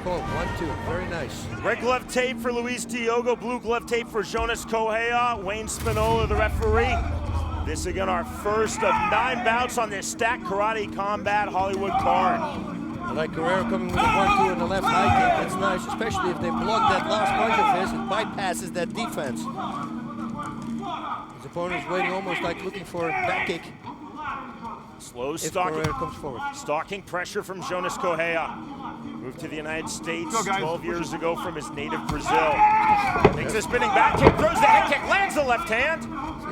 call. 1-2. Very nice. Red glove tape for Luis Diogo, blue glove tape for Jonas Correia. Wayne Spinola, the referee. This again, our first of 9 bouts on this stacked Karate Combat Hollywood card. I like Correia coming with a 1-2 and the left high kick. That's nice, especially if they block that last punch of his. It bypasses that defense. His opponent is waiting almost like looking for a back kick. Slow stalking. Comes forward. Stalking pressure from Jonas Correia. Moved to the United States 12 years ago from his native Brazil. Makes a spinning back kick, throws the head kick, lands the left hand.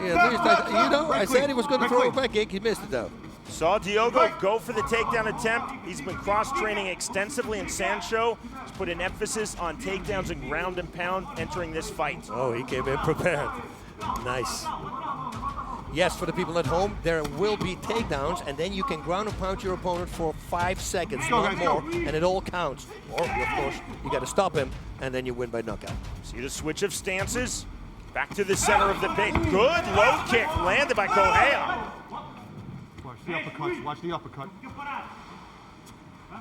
Yeah, at least I said he was going to throw a back kick. He missed it though. Saw Diogo go for the takedown attempt. He's been cross-training extensively in Sancho. He's put an emphasis on takedowns and ground and pound entering this fight. Oh, he came in prepared. Nice. Yes, for the people at home, there will be takedowns, and then you can ground and pound your opponent for 5 seconds, not more, and it all counts. Or, of course, you got to stop him, and then you win by knockout. See the switch of stances. Back to the center of the pit. Good low kick landed by Correia. Watch the uppercut. Watch the uppercut.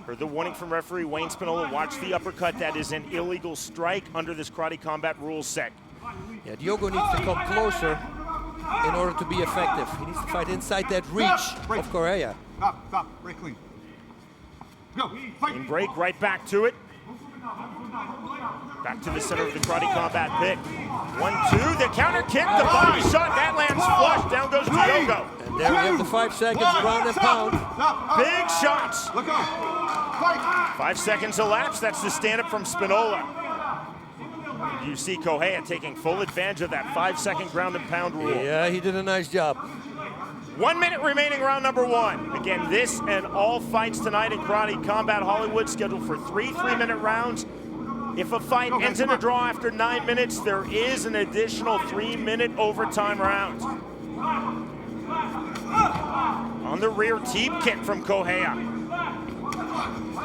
Heard the warning from referee Wayne Spinola. Watch the uppercut. That is an illegal strike under this Karate Combat rules set. Yeah, Diogo needs to come closer in order to be effective. He needs to fight inside that reach of Correia. Stop, break clean. Go, fight. Clean break, right back to it. Back to the center of the Karate Combat pit. 1-2, the counter kick, the body shot, that lands flush, down goes Diogo. And there we have the 5 seconds, ground and pound. Big shots. Look out. Fight. 5 seconds elapsed, that's the stand-up from Spinola. You see Correia taking full advantage of that 5-second ground and pound rule. Yeah, he did a nice job. 1 minute remaining, round number 1. Again, this and all fights tonight in Karate Combat Hollywood scheduled for 3 3-minute rounds. If a fight ends in a draw after 9 minutes, there is an additional 3-minute overtime round. On the rear teep kick from Correia.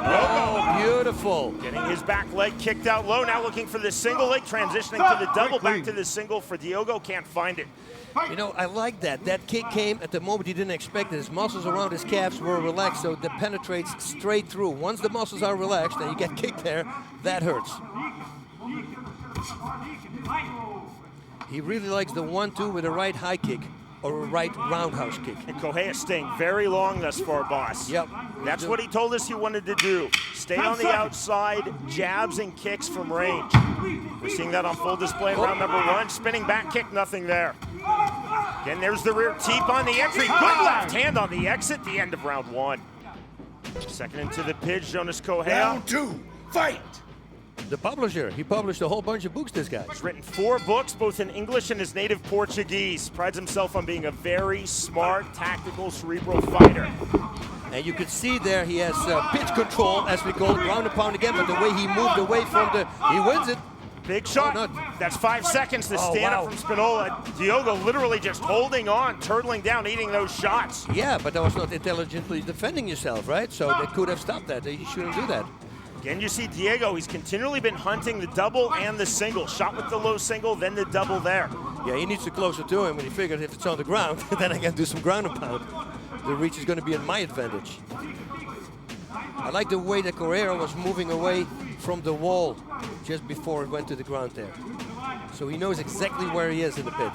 Oh, beautiful. Getting his back leg kicked out low, now looking for the single leg, transitioning to the double, back to the single for Diogo, can't find it. You know, I like that. That kick came at the moment he didn't expect it. His muscles around his calves were relaxed, so that penetrates straight through. Once the muscles are relaxed and you get kicked there, that hurts. He really likes the 1-2 with a right high kick or a right roundhouse kick. And Correia staying very long thus far, boss. Yep. That's what he told us he wanted to do. Stay on the outside, jabs and kicks from range. We're seeing that on full display in round number 1. Spinning back kick, nothing there. Again, there's the rear teep on the entry. Good left hand on the exit, the end of round 1. Second into the pitch, Jonas Correia. Round 2, fight! The publisher, he published a whole bunch of books, this guy. He's written 4 books, both in English and his native Portuguese. Prides himself on being a very smart, tactical, cerebral fighter. And you can see there he has pitch control, as we call it, ground and pound again, but the way he moved away from he wins it. Big shot. Oh, that's 5 seconds. The stand-up from Spinola. Diogo literally just holding on, turtling down, eating those shots. Yeah, but that was not intelligently defending yourself, right? So they could have stopped that. He shouldn't do that. Again, you see Diego, he's continually been hunting the double and the single. Shot with the low single, then the double there. Yeah, he needs to closer to him, and he figured if it's on the ground, then I can do some ground and pound. The reach is going to be in my advantage. I like the way that Correia was moving away from the wall just before it went to the ground there. So he knows exactly where he is in the pit.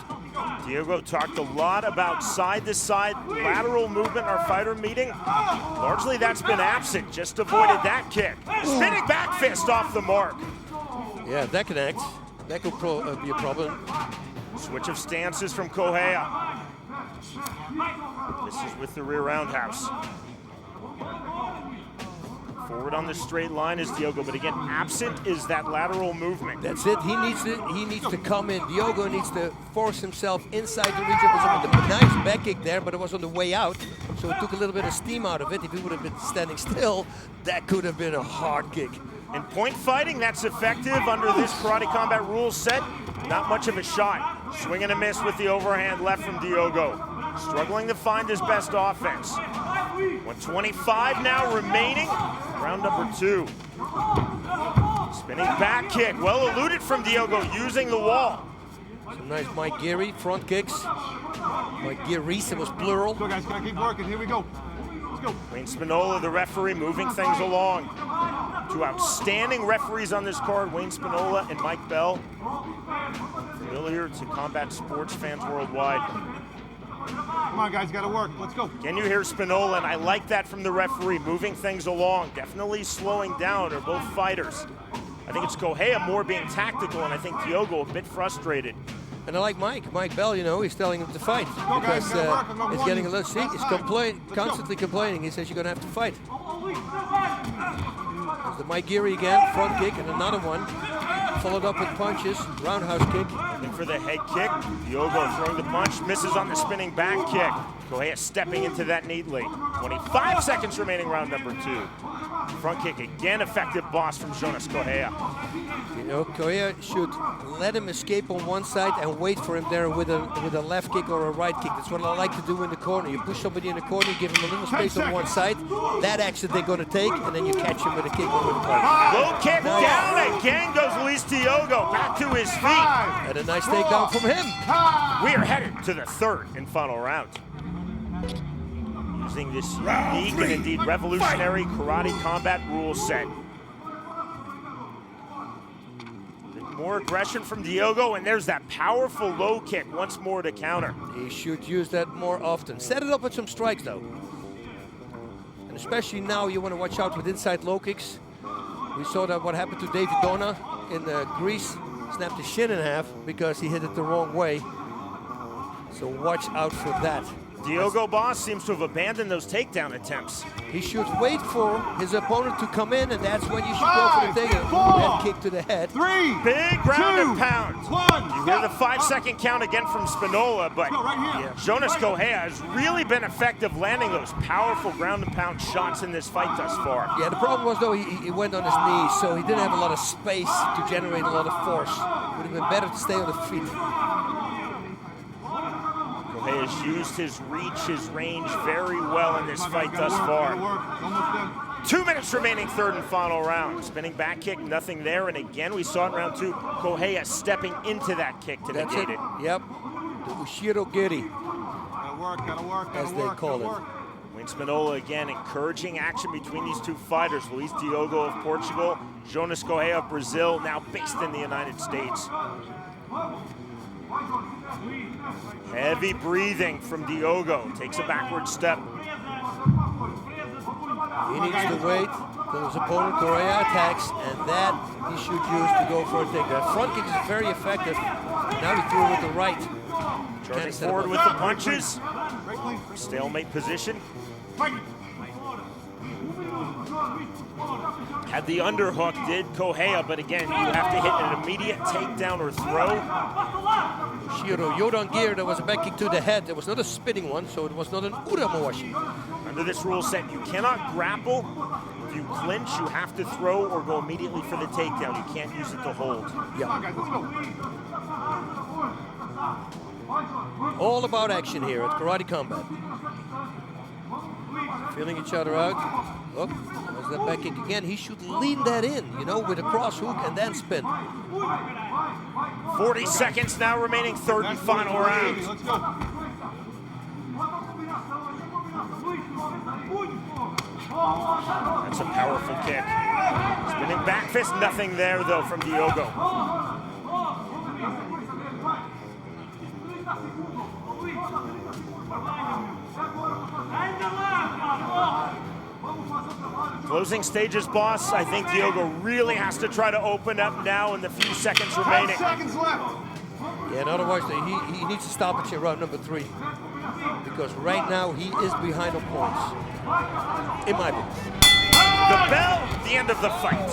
Diogo talked a lot about side-to-side lateral movement in our fighter meeting. Largely that's been absent, just avoided that kick. Spinning back fist off the mark. Yeah, that connects. That could be a problem. Switch of stances from Correia. This is with the rear roundhouse. Forward on the straight line is Diogo, but again, absent is that lateral movement. That's it. He needs to come in. Diogo needs to force himself inside the region. It was a nice back kick there, but it was on the way out, so it took a little bit of steam out of it. If he would have been standing still, that could have been a hard kick. In point fighting, that's effective under this Karate Combat rules set. Not much of a shot. Swing and a miss with the overhand left from Diogo. Struggling to find his best offense. 125 now remaining. Round number 2. Spinning back kick. Well eluded from Diogo using the wall. Some nice Mike Geary front kicks. Mike Geary's, it was plural. So guys, gotta keep working. Here we go. Let's go. Wayne Spinola, the referee, moving things along. Two outstanding referees on this card, Wayne Spinola and Mike Bell. Familiar to combat sports fans worldwide. Come on, guys, gotta work. Let's go. Can you hear Spinola? And I like that from the referee, moving things along, definitely slowing down. They're both fighters. I think it's Correia more being tactical, and I think Diogo a bit frustrated. And I like Mike Bell, you know, he's telling him to fight because it's getting a little, see, he's constantly complaining. He says you're gonna have to fight. There's the Mike Geary again, front kick, and another one. Followed up with punches, roundhouse kick. Looking for the head kick. Diogo throwing the punch, misses on the spinning back kick. Correia stepping into that neatly. 25 seconds remaining, round number 2. Front kick again, effective, boss, from Jonas Correia. You know, Correia should let him escape on one side and wait for him there with a left kick or a right kick. That's what I like to do in the corner. You push somebody in the corner, you give him a little space on one side. That action they're going to take, and then you catch him with a kick over the punch. Low kick down again goes Luis Diogo, back to his feet. And a nice takedown from him. We are headed to the third and final round. Using this unique and indeed revolutionary karate combat rule set. More aggression from Diogo, and there's that powerful low kick once more to counter. He should use that more often. Set it up with some strikes, though. And especially now, you want to watch out with inside low kicks. We saw that what happened to David Dona in Greece. Snapped his shin in half because he hit it the wrong way. So watch out for that. Diogo, boss, seems to have abandoned those takedown attempts. He should wait for his opponent to come in, and that's when you should go for the head kick to the head. 3, big ground and pound. 1. You hear the 5-second count again from Spinola, but Jonas Correia has really been effective landing those powerful ground and pound shots in this fight thus far. Yeah, the problem was, though, he went on his knees, so he didn't have a lot of space to generate a lot of force. It would have been better to stay on the feet. Correia has used his reach, his range very well in this fight thus far. 2 minutes remaining, third and final round. Spinning back kick, nothing there. And again, we saw in round 2, Correia stepping into that kick to negate it. Yep, the Ushiro Giri, Gotta work, as they call it. Wayne Spinola again encouraging action between these two fighters. Luis Diogo of Portugal, Jonas Correia of Brazil, now based in the United States. Heavy breathing from Diogo, takes a backward step. He needs to wait till his opponent Correia attacks, and that he should use to go for a take. That front kick is very effective. Now he threw with the right. Charging forward with the punches. Stalemate position. Had the underhook, did Correia, but again, you have to hit an immediate takedown or throw. Shiro Yodongir, there was a back kick to the head. There was not a spinning one, so it was not an uramoshi. Under this rule set, you cannot grapple. If you clinch, you have to throw or go immediately for the takedown. You can't use it to hold. Yeah. All about action here at Karate Combat. Feeling each other out. Oh, there's that back kick again. He should lean that in, you know, with a cross hook and then spin. 40 seconds now remaining, third and final round. Let's go. That's a powerful kick. Spinning back fist, nothing there though from Diogo. Closing stages, boss. I think Diogo really has to try to open up now in the few seconds remaining. 10 seconds left. Yeah, and otherwise he needs to stop at round number 3. Because right now he is behind on points. In my book. The bell, the end of the fight.